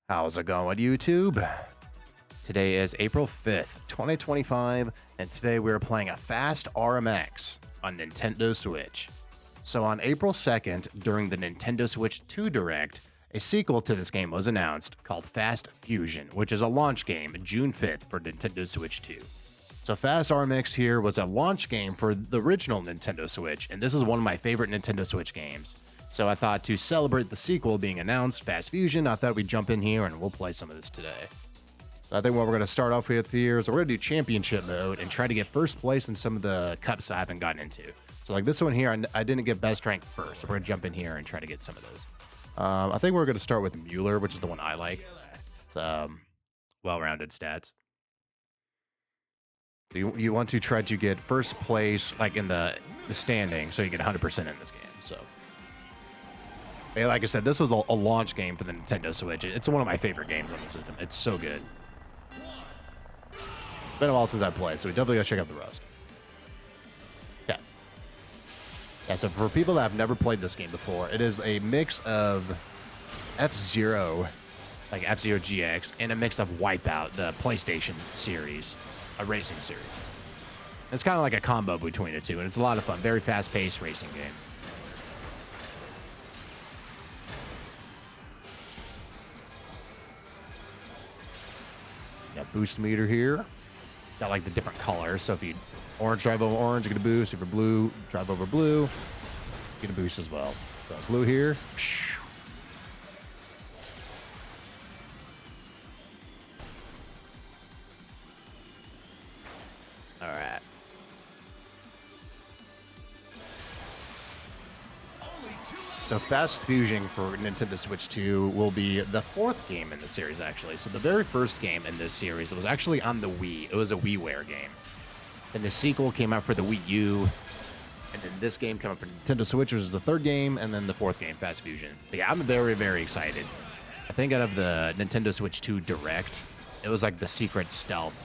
How's it going, YouTube? Today is April 5th, 2025, and today we're playing a Fast RMX on Nintendo Switch. So on April 2nd, during the Nintendo Switch 2 Direct, a sequel to this game was announced called Fast Fusion, which is a launch game June 5th for Nintendo Switch 2. So Fast RMX here was a launch game for the original Nintendo Switch, and this is one of my favorite Nintendo Switch games. So I thought to celebrate the sequel being announced, Fast Fusion, I thought we'd jump in here and we'll play some of this today. So I think what we're going to start off with here is we're going to do championship mode and try to get first place in some of the cups I haven't gotten into. So like this one here, I didn't get best rank first. So we're going to jump in here and try to get some of those. I think we're going to start with Mueller, which is the one I like. It's well-rounded stats. You want to try to get first place like in the standing so you get 100% in this game. So. Like I said, this was a launch game for the Nintendo Switch. It's one of my favorite games on the system. It's so good. It's been a while since I played, so we definitely gotta check out the rust. Yeah, so for people that have never played this game before, it is a mix of F-Zero, like F-Zero GX, and a mix of Wipeout, the PlayStation series, a racing series. It's kind of like a combo between the two, and it's a lot of fun. Very fast-paced racing game. Got boost meter here. Got like the different colors. So if you orange drive over orange, you get a boost. If you're blue, drive over blue, you get a boost as well. So blue here. All right. So Fast Fusion for Nintendo Switch 2 will be the fourth game in the series, actually. So the very first game in this series was actually on the Wii. It was a WiiWare game. Then the sequel came out for the Wii U. And then this game came out for Nintendo Switch, which was the third game. And then the fourth game, Fast Fusion. But yeah, I'm very, very excited. I think out of the Nintendo Switch 2 Direct, it was like the secret stealth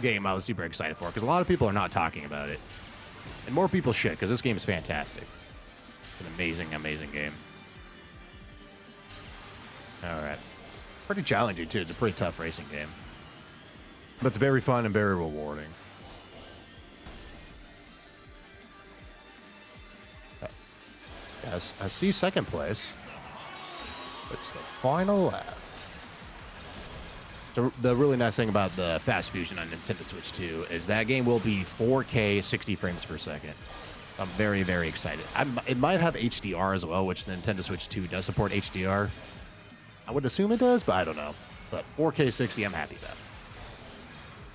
game I was super excited for. Because a lot of people are not talking about it. And more people should, because this game is fantastic. An amazing, amazing game. All right. Pretty challenging, too. It's a pretty tough racing game. But it's very fun and very rewarding. Yes, I see second place. It's the final lap. So the really nice thing about the Fast Fusion on Nintendo Switch 2 is that game will be 4K 60 frames per second. I'm very, very excited. It might have HDR as well, which the Nintendo Switch 2 does support HDR. I would assume it does, but I don't know. But 4K 60, I'm happy about.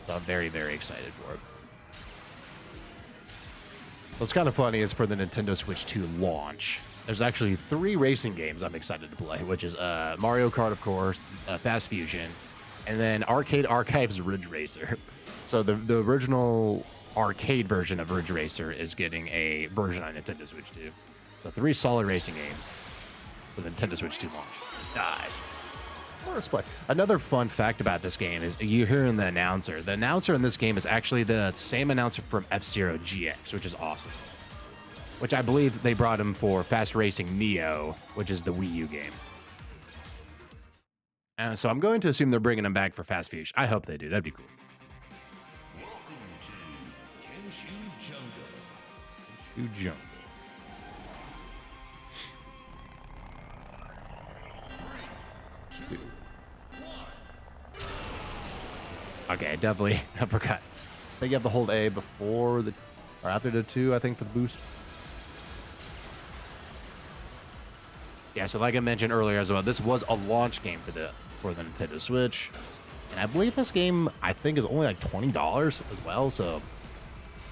So I'm very, very excited for it. What's kind of funny is for the Nintendo Switch 2 launch, there's actually 3 racing games I'm excited to play, which is Mario Kart, of course, Fast Fusion, and then Arcade Archives Ridge Racer. So the original arcade version of Ridge Racer is getting a version on Nintendo Switch 2. So 3 solid racing games for the Nintendo Switch 2 launch. Nice. Let's play. Another fun fact about this game is you hear the announcer. The announcer in this game is actually the same announcer from F-Zero GX, which is awesome. Which I believe they brought him for Fast Racing Neo, which is the Wii U game. So I'm going to assume they're bringing him back for Fast Fusion. I hope they do. That'd be cool. Jungle. Okay, definitely. I forgot. I think you have to hold A before the or after the 2, I think, for the boost. Yeah, so like I mentioned earlier as well, this was a launch game for the Nintendo Switch. And I believe this game, I think, is only like $20 as well, so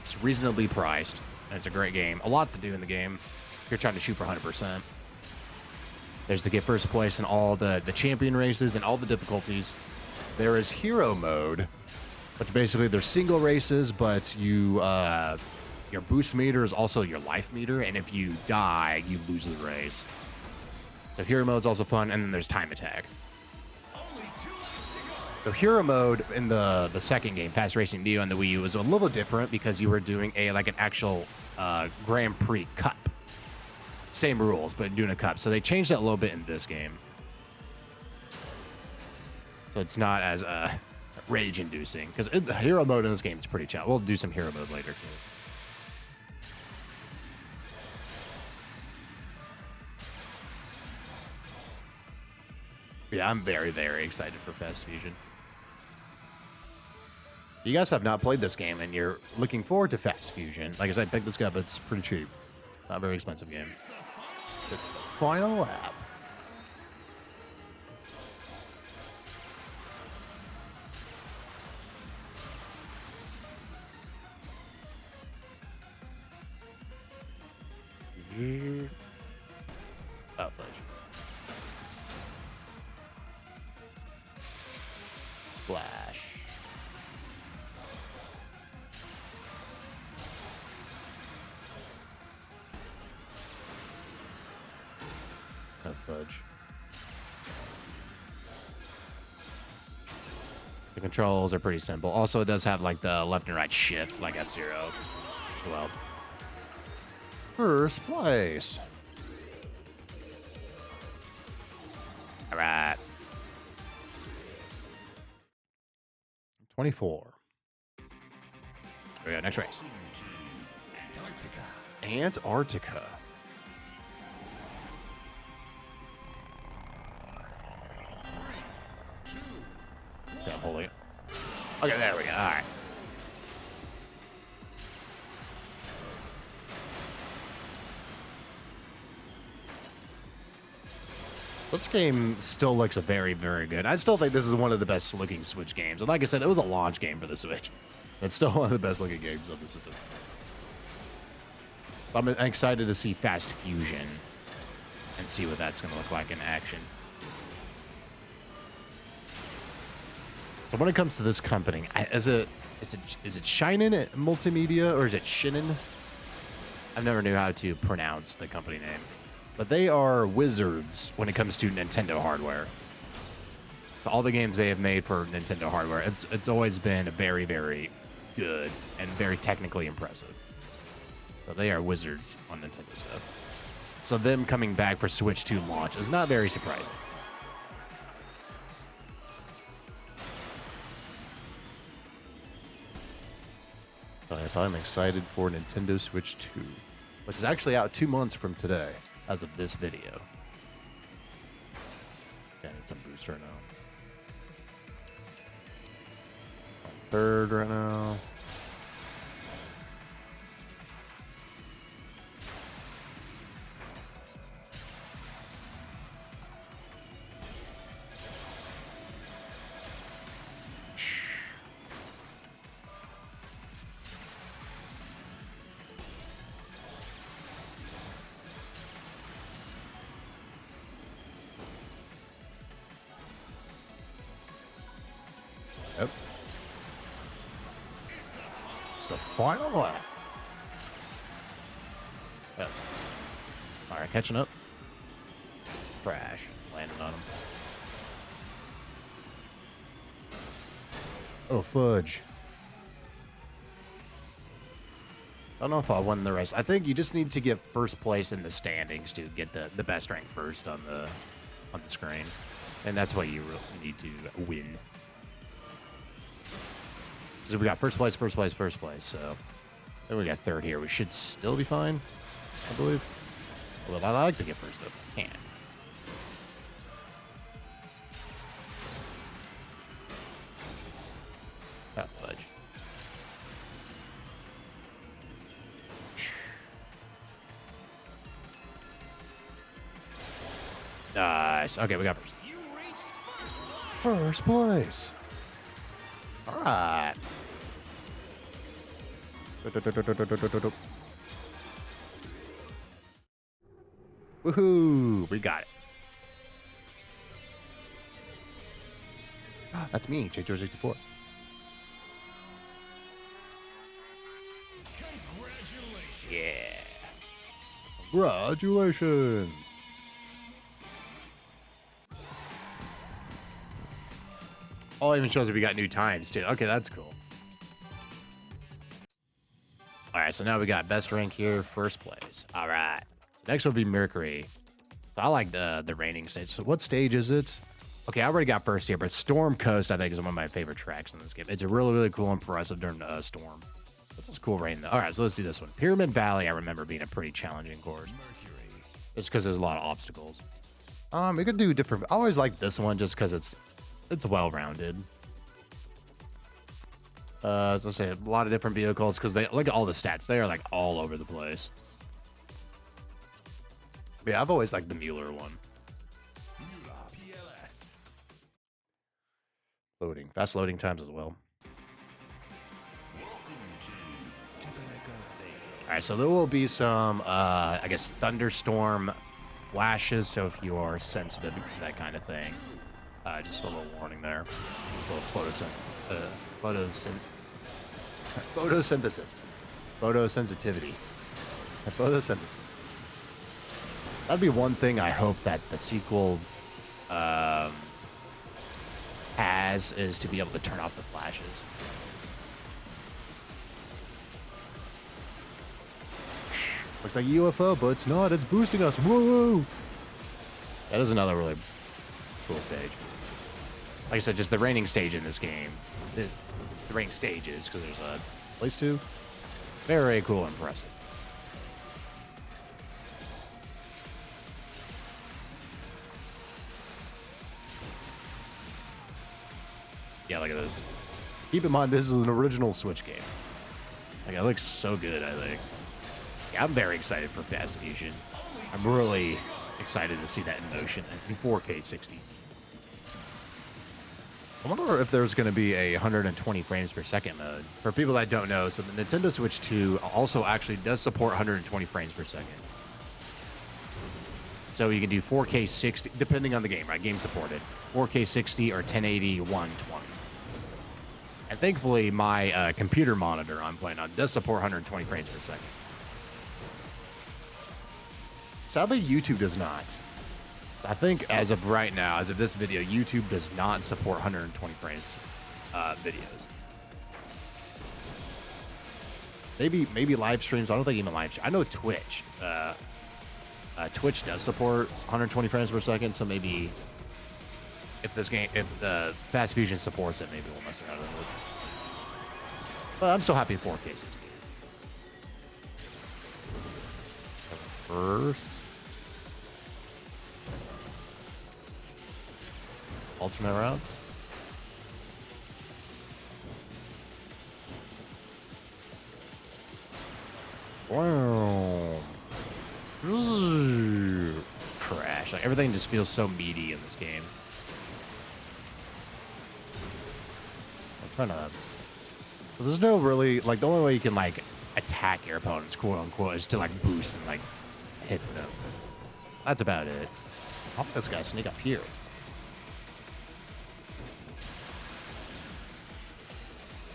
it's reasonably priced. And it's a great game. A lot to do in the game. If you're trying to shoot for 100%. There's to get first place in all the champion races and all the difficulties. There is hero mode, which basically they're single races, but you your boost meter is also your life meter, and if you die, you lose the race. So hero mode's also fun, and then there's time attack. So hero mode in the second game, Fast Racing Neo on the Wii U, was a little different because you were doing an actual Grand Prix Cup. Same rules, but doing a cup. So they changed that a little bit in this game. So it's not as rage-inducing. Because the hero mode in this game is pretty chill. We'll do some hero mode later, too. Yeah, I'm very, very excited for Fast Fusion. If you guys have not played this game and you're looking forward to Fast Fusion, like I said, pick this up. It's pretty cheap. It's not a very expensive game. It's the final lap. Oh, fudge. Splash. Oh, fudge. The controls are pretty simple. Also, it does have like the left and right shift, like F-Zero as well. First place. All right. 24. There we go. Next race. Antarctica. Okay, I'm holding it. Okay, there we go. All right. This game still looks very, very good. I still think this is one of the best looking Switch games. And like I said, it was a launch game for the Switch. It's still one of the best looking games of the system. I'm excited to see Fast Fusion and see what that's going to look like in action. So when it comes to this company, is it Shinen Multimedia or is it Shinen? I've never knew how to pronounce the company name. But they are wizards when it comes to Nintendo hardware. So all the games they have made for Nintendo hardware, it's always been very, very good and very technically impressive. So they are wizards on Nintendo stuff. So them coming back for Switch 2 launch is not very surprising. But I'm excited for Nintendo Switch 2, which is actually out 2 months from today. As of this video. Yeah, I need some boost right now. Third right now. Yep. It's the final lap. Yep. All right, catching up. Crash. Landing on him. Oh, fudge. I don't know if I'll win the race. I think you just need to get first place in the standings to get the best rank first on the screen. And that's what you really need to win. So we got first place. So then we got third here. We should still be fine, I believe. Well, I like to get first if I can. Oh, fudge. Nice. Okay, we got first. First place. All right. Woohoo! We got it. That's me, JJOR64. Yeah. Congratulations. Oh, it even shows if we got new times, too. Okay, that's cool. All right, so now we got best rank here, first place. All right. So next will be Mercury. So I like the reigning stage. So what stage is it? Okay, I already got first here, but Storm Coast, I think, is one of my favorite tracks in this game. It's a really, really cool, impressive during Storm. This is cool rain, though. All right, so let's do this one. Pyramid Valley, I remember being a pretty challenging course. Just because there's a lot of obstacles. We could do different. I always like this one just because it's well-rounded. So let's say a lot of different vehicles because they look at all the stats. They are like all over the place. Yeah, I've always liked the Mueller one. Loading, fast loading times as well. All right, so there will be some, I guess, thunderstorm flashes. So if you are sensitive to that kind of thing, just a little warning there. A little photosynthesis, photosensitivity, photosynthesis. That'd be one thing I hope that the sequel has, is to be able to turn off the flashes. Looks like a UFO, but it's not. It's boosting us. Whoa! That is another really cool stage. Like I said, just the raining stage in this game. The raining stages, because there's a place to. Very cool and impressive. Yeah, look at this. Keep in mind, this is an original Switch game. Like, it looks so good, I think. Yeah, I'm very excited for Fast Fusion. I'm really excited to see that in motion in 4K 60. I wonder if there's going to be a 120 frames per second mode. For people that don't know, so the Nintendo Switch 2 also actually does support 120 frames per second. So you can do 4K 60, depending on the game, right? Game supported. 4K 60 or 1080 120. And thankfully, my computer monitor I'm playing on does support 120 frames per second. Sadly, YouTube does not. So I think as of right now, as of this video, YouTube does not support 120 frames videos. Maybe live streams. I don't think even live streams. I know Twitch. Twitch does support 120 frames per second, so maybe if the Fast Fusion supports it, maybe we'll mess around with it. But I'm so happy 4K 60. First. Alternate routes. Wow. Crash. Like, everything just feels so meaty in this game. I'm trying to... There's no really... Like, the only way you can, like, attack your opponents, quote-unquote, is to, like, boost and, like, hit them. That's about it. How about this guy sneak up here?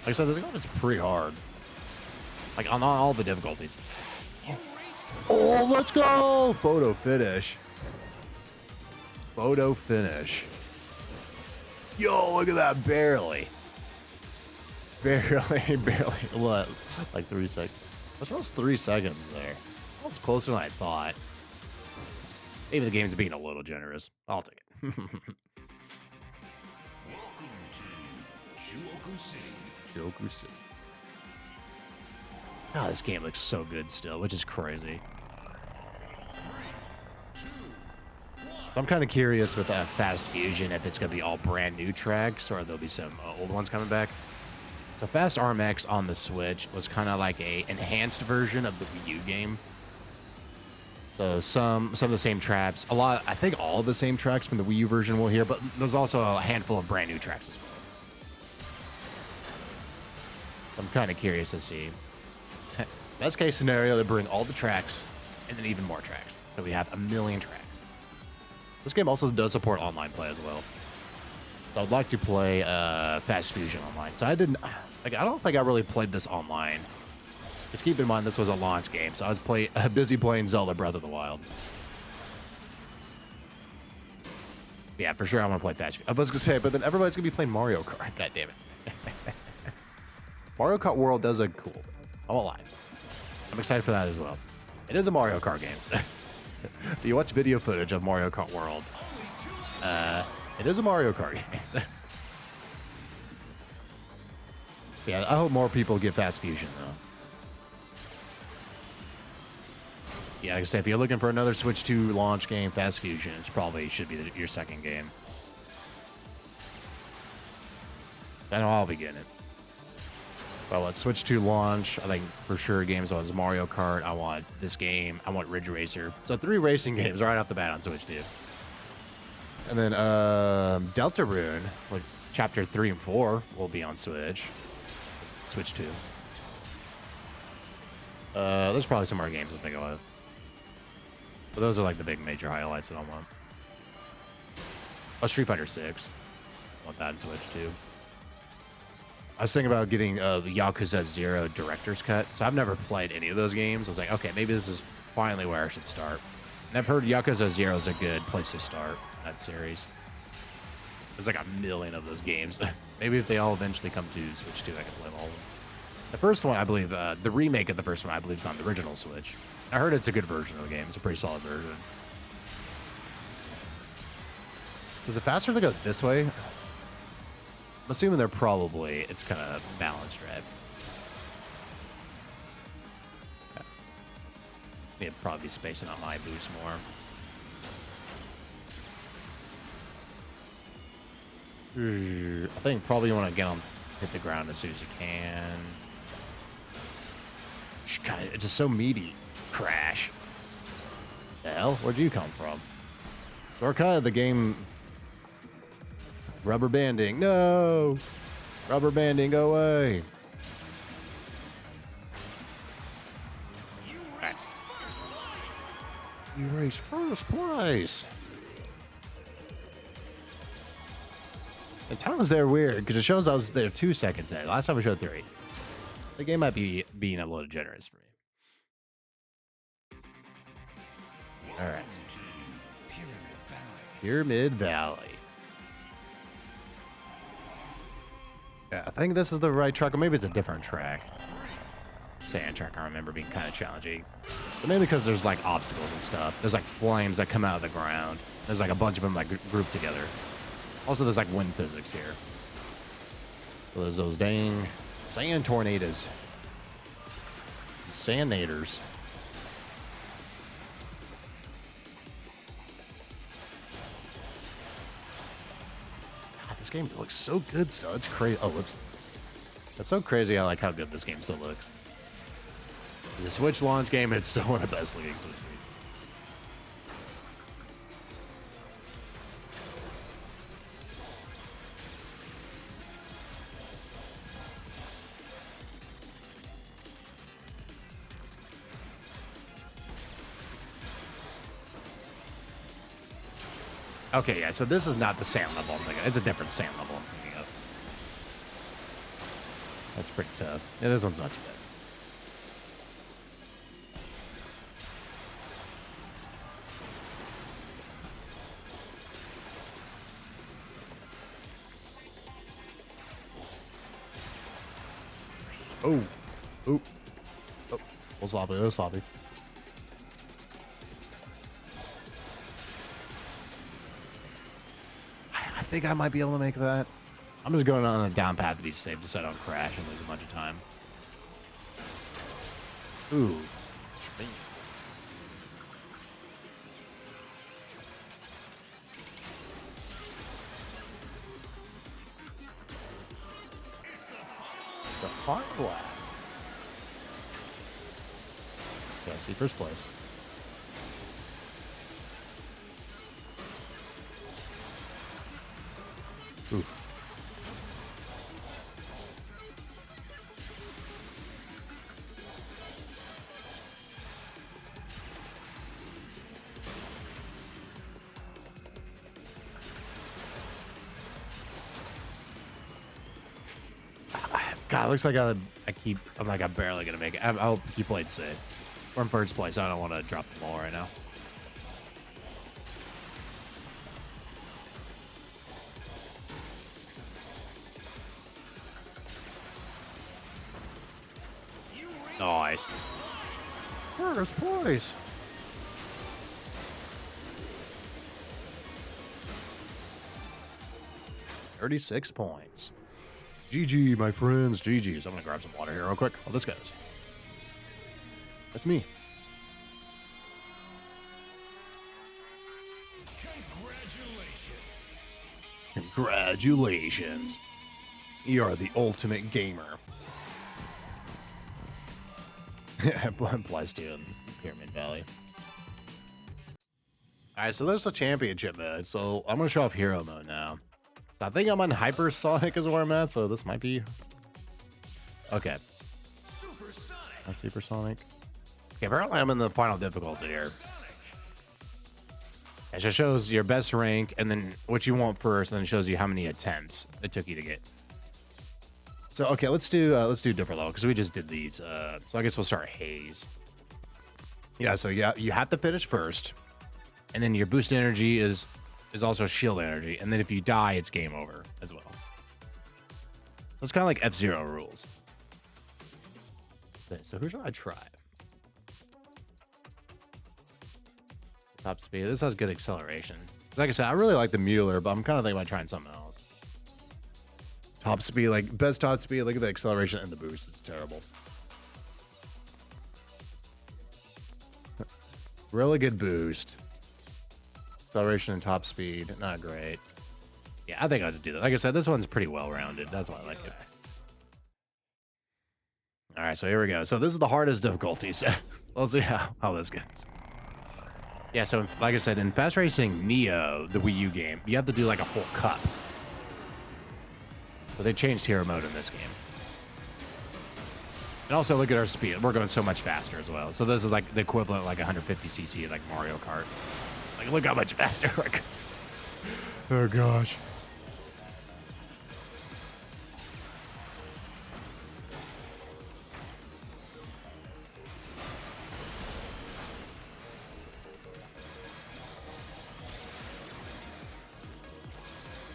Like I said, this game is pretty hard. Like, on all the difficulties. Oh, let's go! Photo finish. Photo finish. Yo, look at that. Barely. Barely. What? Like 3 seconds. What's almost 3 seconds there? That's closer than I thought. Maybe the game's being a little generous. I'll take it. JJOR64. Oh, this game looks so good still, which is crazy. So I'm kind of curious with Fast Fusion if it's going to be all brand new tracks or there'll be some old ones coming back. So Fast RMX on the Switch was kind of like a enhanced version of the Wii U game. So some of the same tracks, I think all of the same tracks from the Wii U version we'll hear, but there's also a handful of brand new tracks as well. I'm kind of curious to see. Best case scenario, they bring all the tracks and then even more tracks. So we have 1 million tracks. This game also does support online play as well. So I'd like to play Fast Fusion online. So I don't think I really played this online. Just keep in mind this was a launch game, so I was busy playing Zelda Breath of the Wild. Yeah, for sure I want to play Fast Fusion. I was gonna say, but then everybody's gonna be playing Mario Kart. God damn it. Mario Kart World does look cool. I'm alive. I'm excited for that as well. It is a Mario Kart game. So if you watch video footage of Mario Kart World, It is a Mario Kart game. Yeah, I hope more people get Fast Fusion, though. Yeah, like I said, if you're looking for another Switch 2 launch game, Fast Fusion, it's probably should be your second game. I know I'll be getting it. Well, let's Switch 2 launch. I think for sure games on Mario Kart. I want this game. I want Ridge Racer. So 3 racing games right off the bat on Switch 2. And then Deltarune, like Chapter 3 and 4 will be on Switch. Switch 2. There's probably some more games to think of. But those are like the big major highlights that I want. Oh, Street Fighter 6. I want that on Switch too. I was thinking about getting the Yakuza 0 Director's Cut. So I've never played any of those games. I was like, okay, maybe this is finally where I should start. And I've heard Yakuza 0 is a good place to start that series. There's like a million of those games. Maybe if they all eventually come to Switch 2, I can play them all of them. The first one, I believe, the remake of the first one, I believe, is on the original Switch. I heard it's a good version of the game. It's a pretty solid version. So is it faster to go this way? I'm assuming they're probably, it's kind of balanced, right? Okay. Need to probably be spacing out my boost more. I think probably you want to get on, hit the ground as soon as you can. God, it's just so meaty. Crash. The hell? Where'd you come from? Or kind of the game. Rubber banding. No! Rubber banding, go away. You raced first place. The times there weird because it shows I was there 2 seconds in. Last time we showed 3. The game might be being a little generous for me. All right. Pyramid Valley. Yeah, I think this is the right track, or maybe it's a different track. Sand track, I remember being kind of challenging. But maybe because there's like obstacles and stuff. There's like flames that come out of the ground. There's like a bunch of them like grouped together. Also, there's like wind physics here. So there's those dang sand tornadoes. Sandnaders. God, this game looks so good still. It's crazy. Oh, whoops. That's so crazy. I like how good this game still looks. It's a Switch launch game. It's still one of the best looking Switch games. Okay, yeah, so this is not the sand level I'm thinking. It's a different sand level I'm thinking of. That's pretty tough. Yeah, this one's not too bad. Oh. Oop. Oh. A little sloppy, a little sloppy. I think I might be able to make that. I'm just going on a down path to be safe, just so I don't crash and lose a bunch of time. Ooh. Spin. The far black. Yeah, see first place. Ooh. God, it looks like I'm barely gonna make it. I'll keep playing safe. We're in first place. I don't want to drop the ball right now. Nice. First place. 36 points. GG, my friends. GG's. I'm going to grab some water here real quick. Oh, this goes. That's me. Congratulations. You are the ultimate gamer. Plus 2 in Pyramid Valley. Alright, so there's the championship mode. So I'm going to show off hero mode now. So I think I'm on hypersonic is where I'm at, so this might be... Okay. Not supersonic. Okay, apparently I'm in the final difficulty here. It just shows your best rank and then what you want first, and then shows you how many attempts it took you to get. So okay, let's do different level because we just did these. So I guess we'll start haze. Yeah, so yeah, you have to finish first, and then your boost energy is also shield energy, and then if you die, it's game over as well. So it's kind of like F-Zero rules. Okay, so who should I try? Top speed. This has good acceleration. Like I said, I really like the Mueller, but I'm kind of thinking about trying something else. Top speed, like best top speed. Look at the acceleration and the boost. It's terrible. Really good boost. Acceleration and top speed, not great. Yeah, I think I'll just do that. Like I said, this one's pretty well-rounded. That's why I like it. All right, so here we go. So this is the hardest difficulty. So we'll see how this goes. Yeah, so like I said, in Fast Racing Neo, the Wii U game, you have to do like a full cup. But they changed hero mode in this game. And also look at our speed. We're going so much faster as well. So this is like the equivalent of like 150cc like Mario Kart. Like look how much faster. Like, oh gosh.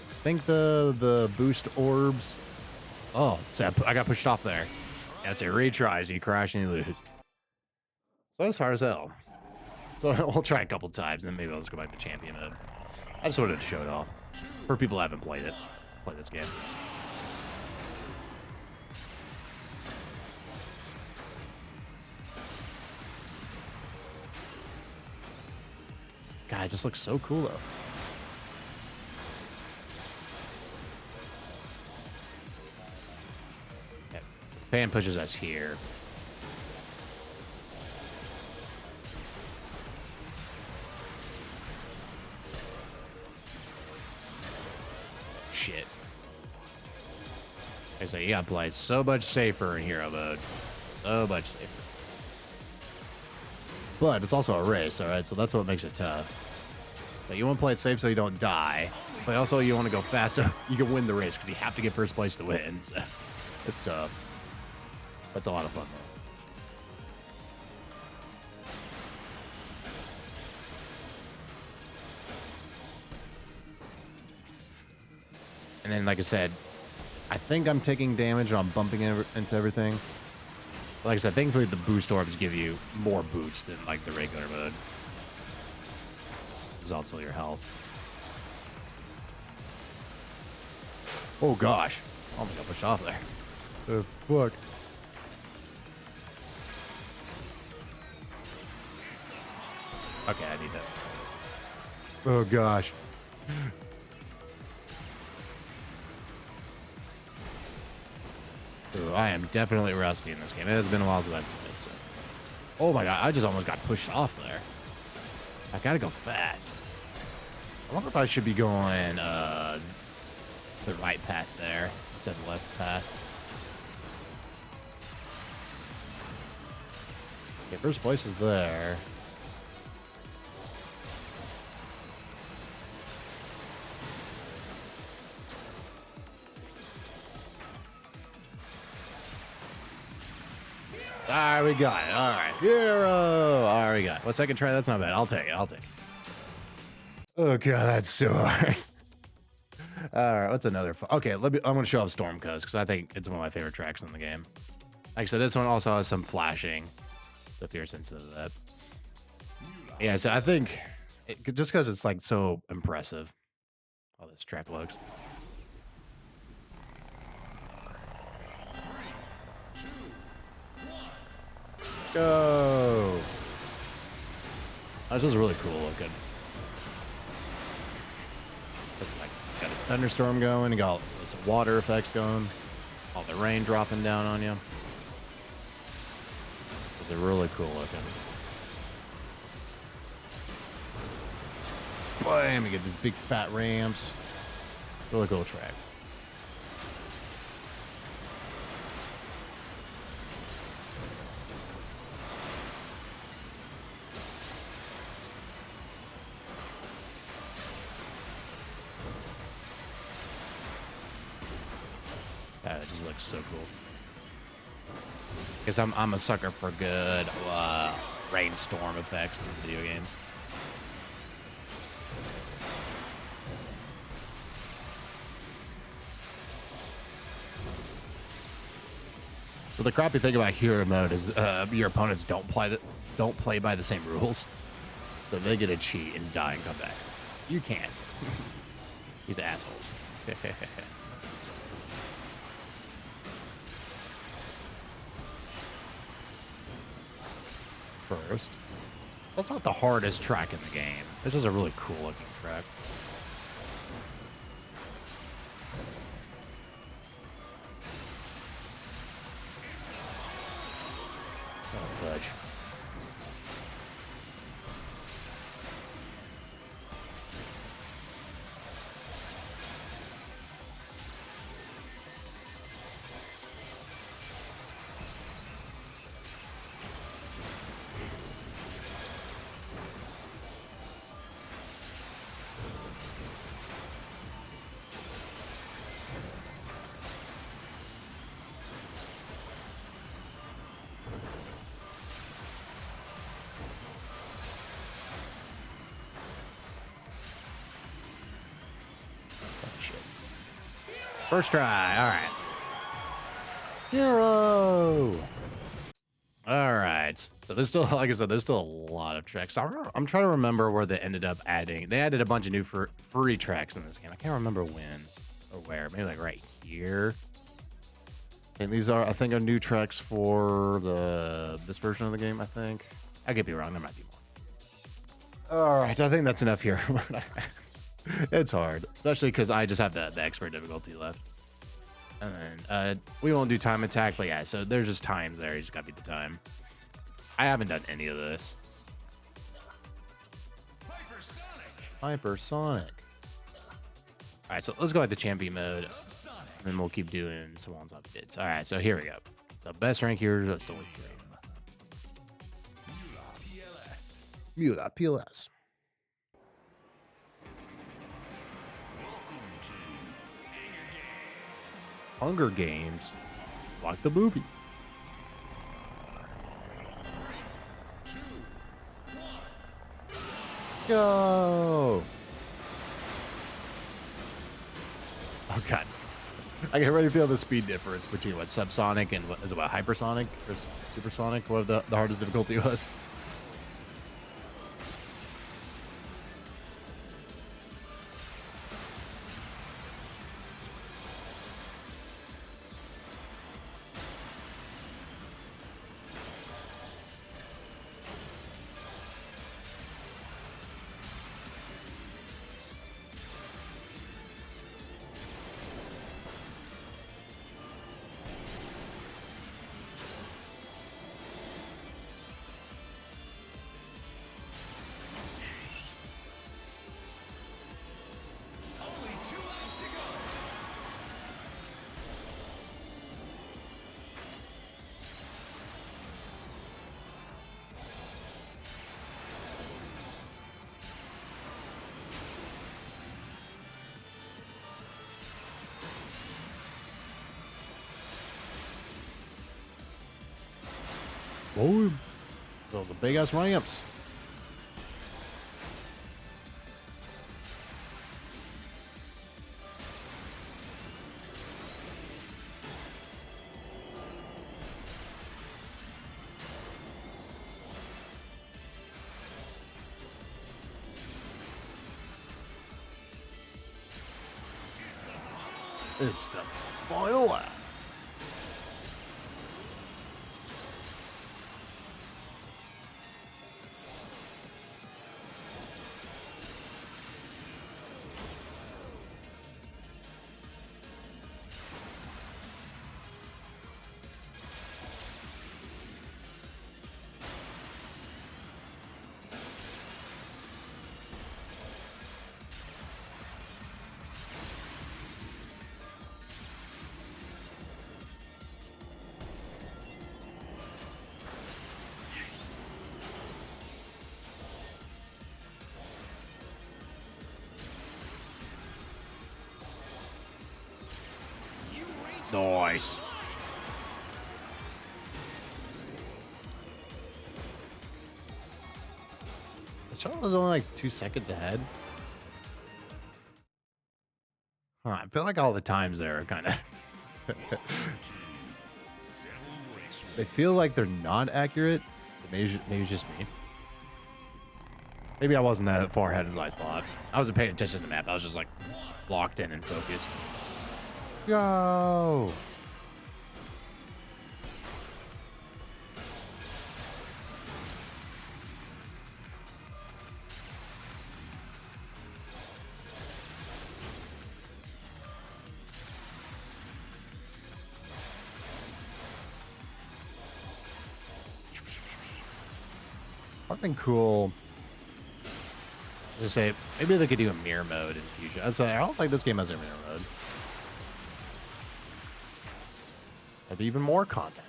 I think the boost orbs. Oh, so I got pushed off there. As it retries, you crash and you lose. So it's hard as hell. So we'll try a couple times, and then maybe I'll just go back to champion mode. I just wanted to show it off for people who haven't played it. Play this game. God, it just looks so cool though. Fan pushes us here. Shit. I say you gotta play so much safer in hero mode. So much safer. But it's also a race, alright? So that's what makes it tough. But you want to play it safe so you don't die. But also you want to go fast so you can win the race because you have to get first place to win. So it's tough. That's a lot of fun, though. And then, like I said, I think I'm taking damage and I'm bumping into everything. But like I said, thankfully the boost orbs give you more boost than like the regular mode. This is also your health. Oh gosh. Oh my god, pushed off there. The fuck. Okay, I need that. Oh gosh. Ooh, I am definitely rusty in this game. It has been a while since I've played, so. Oh my god, I just almost got pushed off there. I gotta go fast. I wonder if I should be going the right path there instead of the left path. Okay, first place is there. All right, we got it. All right, hero. All right, we got it. Well, second try. That's not bad. I'll take it. I'll take it. Oh god, that's so hard. All right, what's another? Okay, I'm gonna show off Storm Coast because I think it's one of my favorite tracks in the game. Like I said, this one also has some flashing. So if you're sensitive to that, yeah. So I think just because it's like so impressive, how this track looks. Go. That's just really cool looking. Like, got this thunderstorm going. You got all this water effects going. All the rain dropping down on you. It's really cool looking. Bam! You get these big fat ramps. Really cool track. It just looks so cool. Because I'm a sucker for good rainstorm effects in the video game. So the crappy thing about hero mode is your opponents don't play by the same rules, so they get to cheat and die and come back. You can't. These assholes. First, that's not the hardest track in the game. It's just a really cool looking track. Oh, fudge. First try. All right. Hero. All right. So there's still, like I said, there's still a lot of tracks. I'm trying to remember where they ended up adding. They added a bunch of new free tracks in this game. I can't remember when or where. Maybe like right here. And these are, I think, are new tracks for this version of the game. I think. I could be wrong. There might be more. All right. I think that's enough here. It's hard, especially because I just have the expert difficulty left. And then we won't do time attack, but yeah, so there's just times there. You just gotta beat the time. I haven't done any of this. Hypersonic. All right, so let's go at the champion mode, and then we'll keep doing some on-top bits. All right, so here we go. So best rank heroes of Soul Flame. Mula PLS. Hunger Games, like the movie. 3, 2, 1. Go! Oh god, I can already feel the speed difference between what subsonic and what is it? What hypersonic or supersonic? What the hardest difficulty was. Oh, those are big ass ramps. It's the final lap. Nice. The shuttle was only like 2 seconds ahead. Huh, I feel like all the times there are kind of... They feel like they're not accurate. Maybe it's just me. Maybe I wasn't that far ahead as I thought. I wasn't paying attention to the map. I was just like locked in and focused. Go! Something cool. Just say maybe they could do a mirror mode in the future. I don't think this game has a mirror mode. That'd be even more content.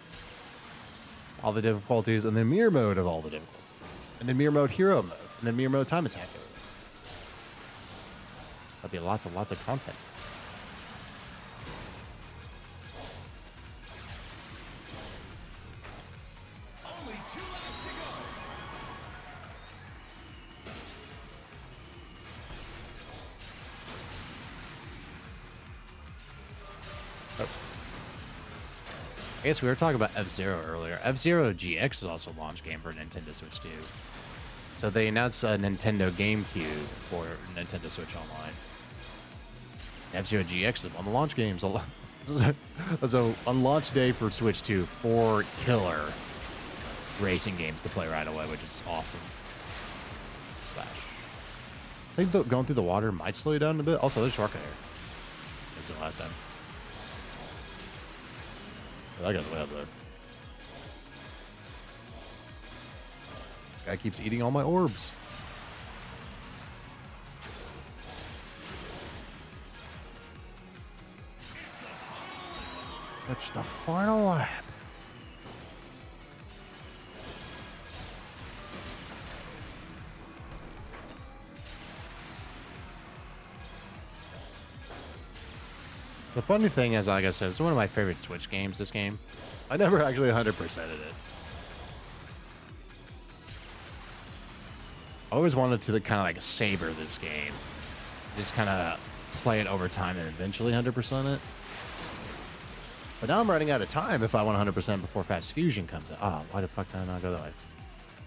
All the difficulties, and then mirror mode of all the difficulties, and then mirror mode hero mode, and then mirror mode time attack. That'd be lots of content. I guess we were talking about F-Zero earlier. F-Zero GX is also a launch game for Nintendo Switch 2. So they announced a Nintendo GameCube for Nintendo Switch Online. F-Zero GX is one of the launch games. So on launch day for Switch 2, 4 killer racing games to play right away, which is awesome. Flash. I think going through the water might slow you down a bit. Also, there's shortcut here. This is the last time. That guy's way up there. This guy keeps eating all my orbs. That's the final lap. The funny thing is, like I said, it's one of my favorite Switch games, this game. I never actually 100%ed it. I always wanted to kind of like savor this game. Just kind of play it over time and eventually 100% it. But now I'm running out of time if I want 100% before Fast Fusion comes out. Oh, why the fuck did I not go that way?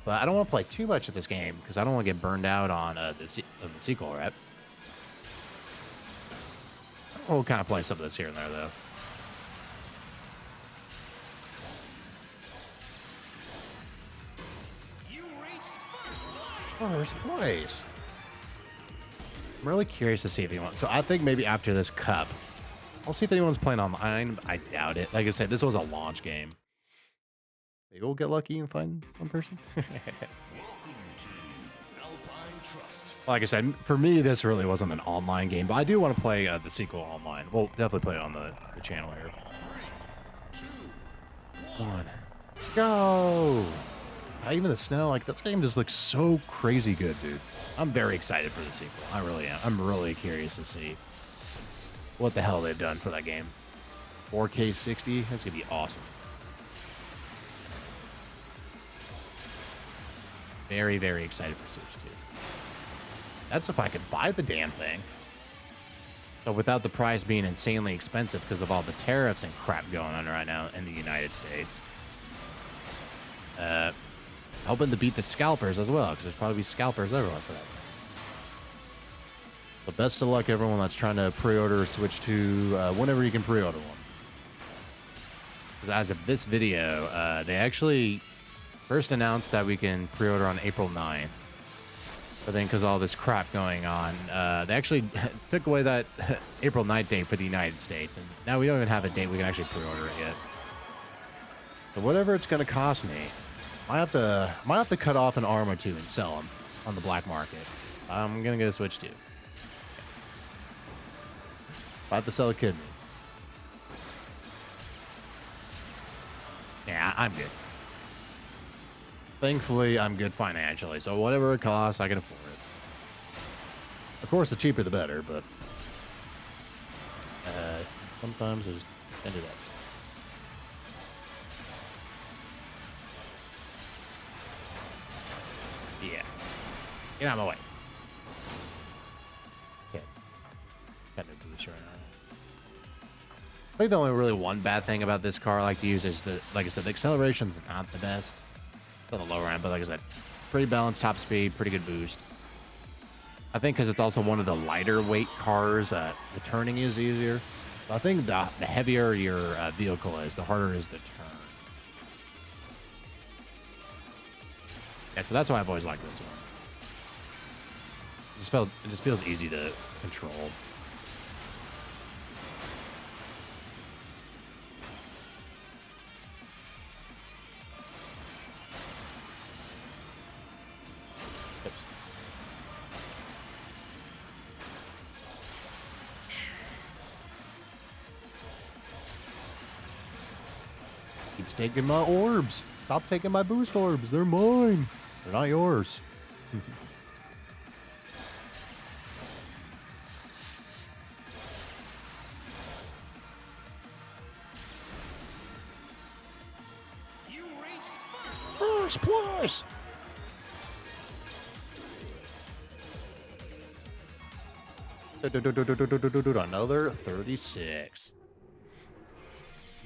But I don't want to play too much of this game because I don't want to get burned out on the sequel, right? We'll kind of play some of this here and there, though. First place. I'm really curious to see if anyone... So I think maybe after this cup, I'll see if anyone's playing online. I doubt it. Like I said, this was a launch game. Maybe we'll get lucky and find one person. Like I said, for me, this really wasn't an online game, but I do want to play the sequel online. We'll definitely play it on the channel here. 3, 2, 1, go! Even the snow, like, this game just looks so crazy good, dude. I'm very excited for the sequel. I really am. I'm really curious to see what the hell they've done for that game. 4K 60, that's going to be awesome. Very, very excited for Switch 2. That's if I could buy the damn thing. So without the price being insanely expensive because of all the tariffs and crap going on right now in the United States. Hoping to beat the scalpers as well, because there's probably scalpers everywhere for that. So best of luck, everyone that's trying to pre-order Switch 2 whenever you can pre-order one. Because as of this video, they actually first announced that we can pre-order on April 9th. But then because all this crap going on, they actually took away that April 9th date for the United States. And now we don't even have a date we can actually pre-order it yet. So whatever it's going to cost me, I might have to cut off an arm or two and sell them on the black market. I'm going to get a Switch 2. I have to sell a kidney. Yeah, I'm good. Thankfully, I'm good financially, so whatever it costs, I can afford it. Of course, the cheaper the better, but sometimes there's End it up. Yeah. Get out of my way. Okay. Got no boost right now. I think the only really one bad thing about this car I like to use is that, like I said, the acceleration's not the best. It's on the lower end, but like I said, pretty balanced top speed, pretty good boost. I think because it's also one of the lighter weight cars, the turning is easier. So I think the heavier your vehicle is, the harder it is to turn. Yeah, so that's why I've always liked this one. It just feels easy to control. Keeps taking my orbs. Stop taking my boost orbs. They're mine. They're not yours. You reached First place. Another 36.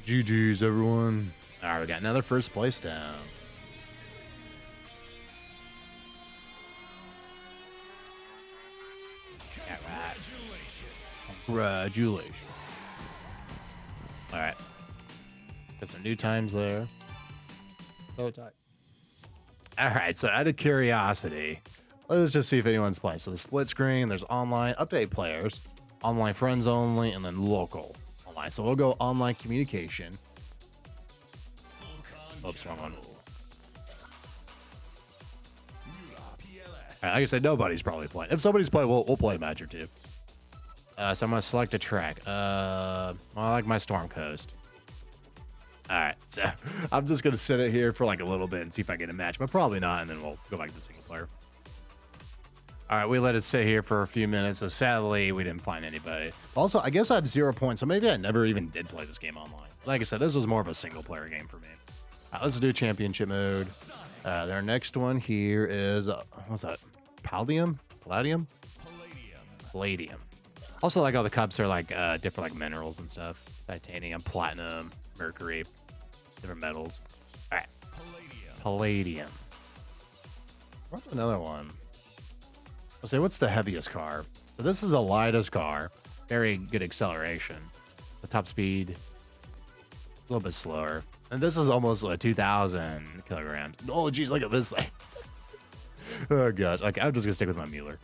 GG's, everyone. All right, we got another first place down. All right. Congratulations. All right. Got some new times there. So tight. All right, so out of curiosity, let's just see if anyone's playing. So the split screen, there's online, update players, online friends only, and then local online. So we'll go online communication. Oops, wrong one. All right, like I said, nobody's probably playing. If somebody's playing, we'll play a match or two. So I'm gonna select a track. Well, I like my Storm Coast. All right, so I'm just gonna sit it here for like a little bit and see if I get a match, but probably not, and then we'll go back to single player. All right, we let it sit here for a few minutes, so sadly we didn't find anybody. Also, I guess I have 0 points, so maybe I never even did play this game online. Like I said, this was more of a single player game for me. Let's do championship mode. Their next one here is what's that? Palladium? Palladium? Palladium. Also, like all the cups are like different like minerals and stuff. Titanium, platinum, mercury, different metals. All right. Palladium. What's another one? Let's say, what's the heaviest car? So this is the lightest car. Very good acceleration. The top speed, a little bit slower. And this is almost like 2,000 kilograms. Oh, geez, look at this thing. Oh, gosh. Okay, I'm just going to stick with my Mueller.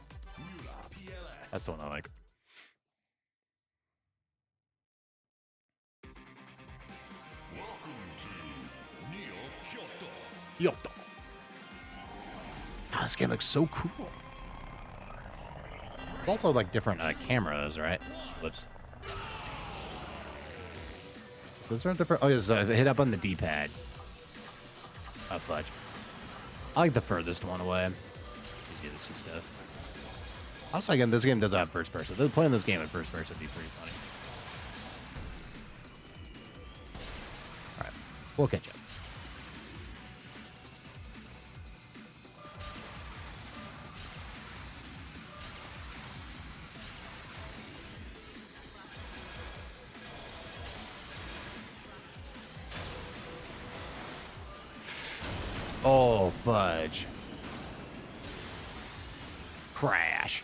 That's the one I like. Kyoto. Ah, this game looks so cool. It's also like different cameras, right? Whoops. So is there a different? Oh, yes, hit up on the D-pad. Oh, fudge. I like the furthest one away. Easy to see stuff. Also, again, this game does have first person. Playing this game in first person would be pretty funny. All right, we'll catch up. Oh, fudge. Crash.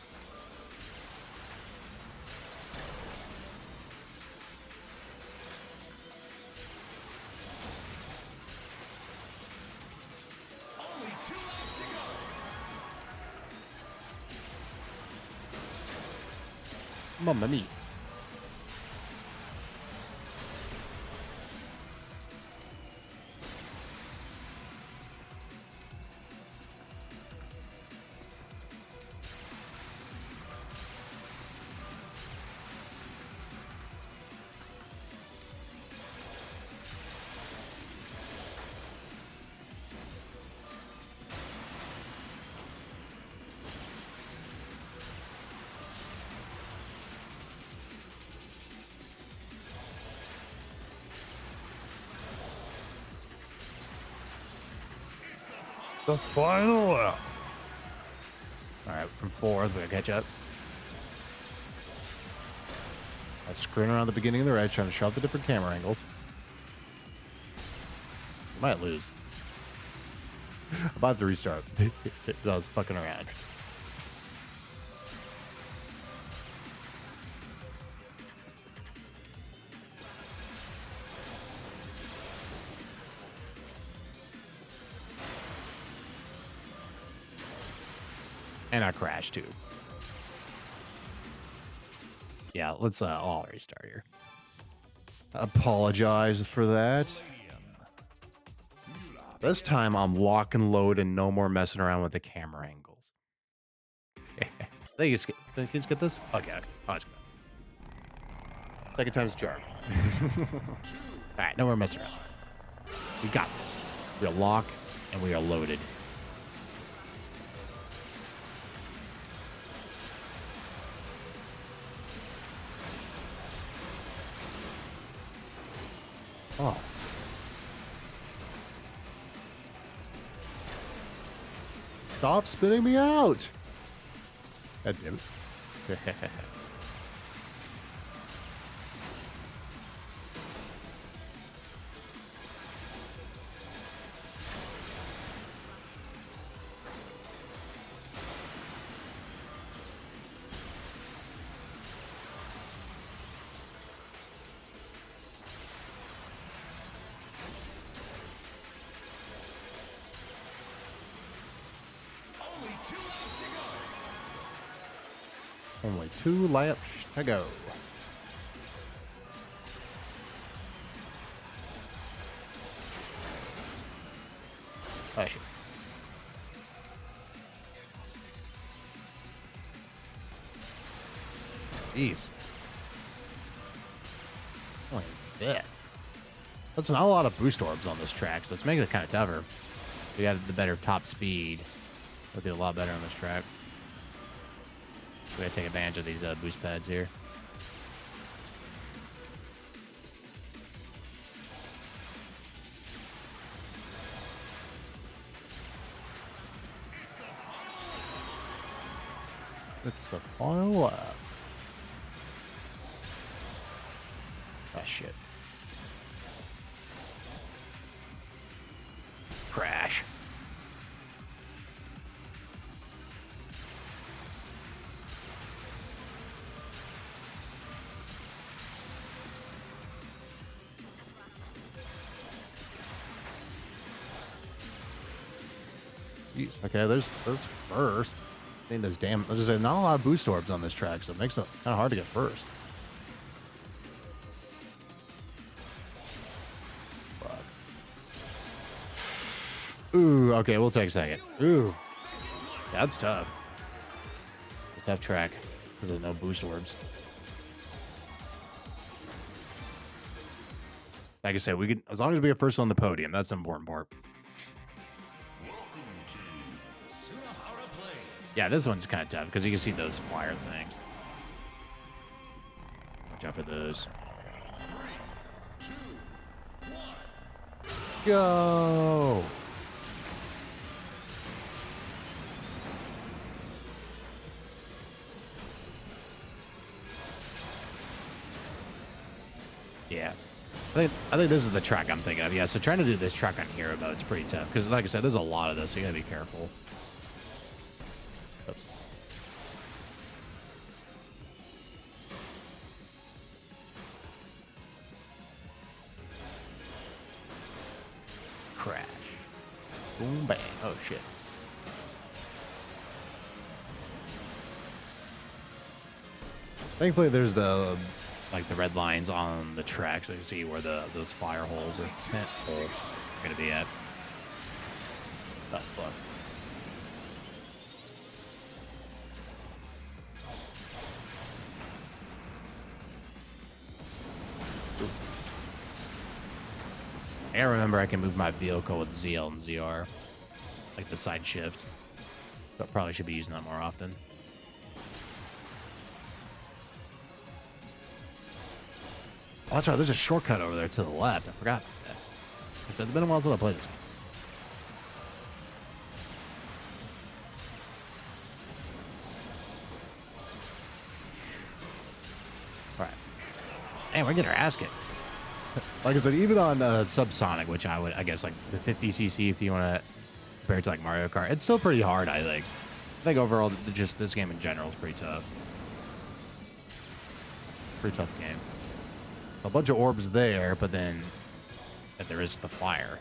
only 2 laps to go. Mamma mia. The final lap. All right, from fourth, we're gonna catch up. I was screwing around the beginning of the race, trying to show off the different camera angles. Might lose. About to restart. I was fucking around. And I crashed too. Yeah, let's all restart here. Apologize for that. This time I'm lock and load and no more messing around with the camera angles. Did the kids get this? Okay. Oh, it's good. Second time's charm. Alright, no more messing around. We got this. We are locked and we are loaded. Oh. Stop spinning me out. God damn it. Only 2 laps Only 2 laps to go. to go. Oh, shit. Jeez. Holy shit. That's not a lot of boost orbs on this track, so it's making it kind of tougher. We got the better top speed. We'll do a lot better on this track. We gotta take advantage of these boost pads here. It's the final lap. Ah, shit. Crash. Jeez. Okay, there's first. I think there's not a lot of boost orbs on this track, so it makes it kind of hard to get first. Fuck. Ooh, okay, we'll take second. Ooh, that's tough. It's a tough track because there's no boost orbs. Like I said, we could, as long as we get first on the podium, that's the important part. Yeah, this one's kind of tough because you can see those flyer things. Watch out for those. 3, 2, 1. Go! Yeah. I think this is the track I'm thinking of. Yeah, so trying to do this track on hero mode is pretty tough because, like I said, there's a lot of this, so you gotta be careful. Oops. Crash. Boom, bang. Oh, shit. Thankfully, there's the red lines on the track, so you can see where those fire holes or tent hole are gonna be at. Oh, fuck. I remember I can move my vehicle with ZL and ZR, like the side shift. But probably should be using that more often. Oh, that's right. There's a shortcut over there to the left. I forgot about that. It's been a while since I played this one. we're getting our ass kicked. Like I said, even on Subsonic, which I guess like the 50cc if you want to compare it to like Mario Kart, it's still pretty hard, I think. I think overall, just this game in general is pretty tough. Pretty tough game. A bunch of orbs there, but then there is the fire.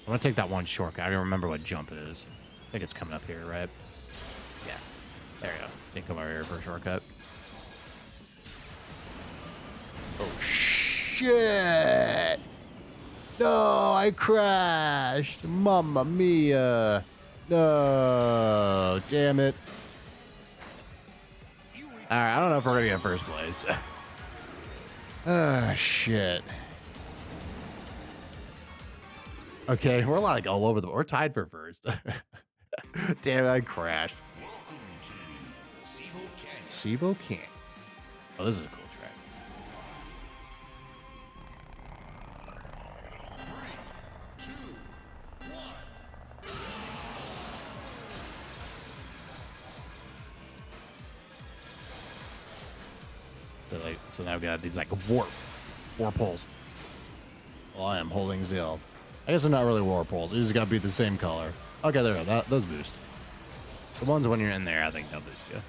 I'm going to take that one shortcut. I don't remember what jump is. I think it's coming up here, right? Yeah. There you go. Think come over here for a shortcut. Oh, shit! No, I crashed! Mamma mia! No, damn it. Alright, I don't know if we're gonna get first place. Ah, shit. Okay, we're like all over the board. We're tied for first. Damn it, I crashed. Sivo King. Oh, this is a cool track. So now we got these like warp poles. Well, I am holding Zeal. I guess they're not really warp poles. You just gotta be the same color. Okay, there we go. Those boost. The ones when you're in there, I think they'll boost you.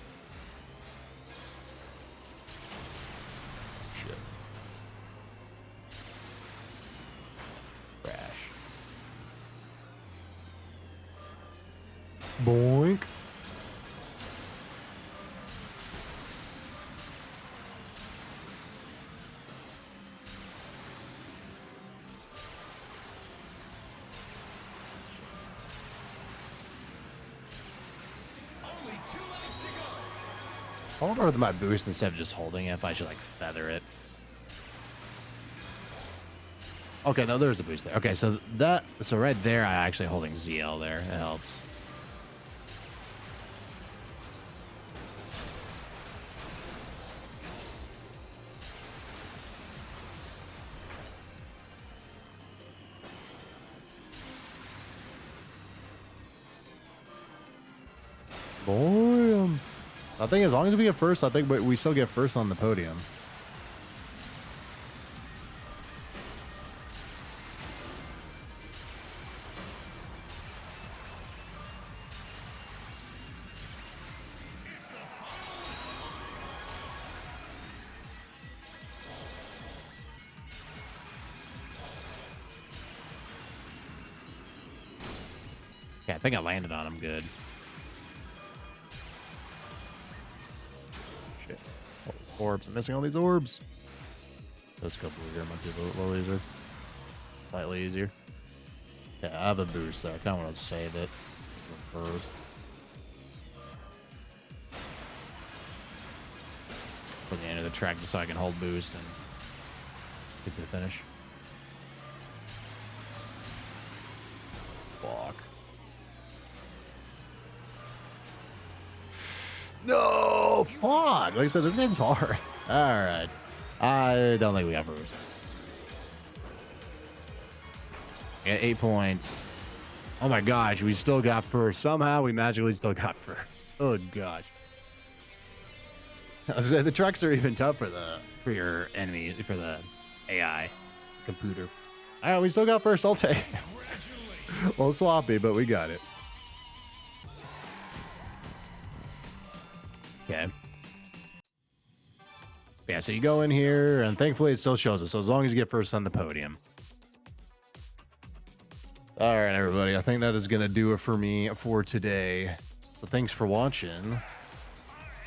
Shit. Crash. Boink. I wonder with my boost, instead of just holding it, if I should like feather it. Okay, no, there's a boost there. Okay, so right there, I actually holding ZL there. It helps. Boy, I think as long as we get first, I think we still get first on the podium. Yeah, I think I landed on him good. Shit. All these orbs. I'm missing all these orbs. Let's go blue here. Might be a little easier. Slightly easier. Yeah, I have a boost, so I kind of want to save it for first. For the end of the track, just so I can hold boost and get to the finish. Fuck. No, fuck. Like I said, this game's hard. All right. I don't think we got first. We got 8 points. Oh my gosh, we still got first. Somehow we magically still got first. Oh gosh. I was gonna say, the trucks are even tough for your enemy, for the AI computer. All right, we still got first. I'll take it. A little sloppy, but we got it. Okay. Yeah, so you go in here, and thankfully it still shows us. So as long as you get first on the podium. All right, everybody. I think that is going to do it for me for today. So thanks for watching.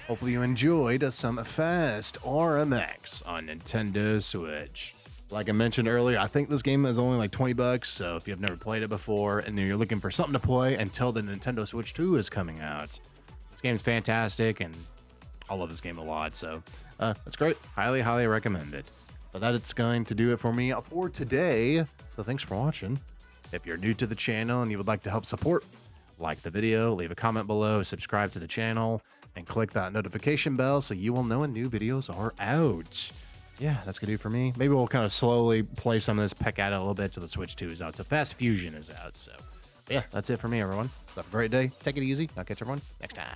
Hopefully you enjoyed some Fast RMX on Nintendo Switch. Like I mentioned earlier, I think this game is only like $20, so if you've never played it before and you're looking for something to play until the Nintendo Switch 2 is coming out, this game's fantastic, and I love this game a lot, so it's great. Highly, highly recommend it. But that's going to do it for me for today, so thanks for watching. If you're new to the channel and you would like to help support, like the video, leave a comment below, subscribe to the channel, and click that notification bell so you will know when new videos are out. Yeah, that's gonna do it for me. Maybe we'll kind of slowly play some of this, peck at it a little bit till the Switch 2 is out. So Fast Fusion is out. So yeah, that's it for me, everyone. So have a great day. Take it easy. I'll catch everyone next time.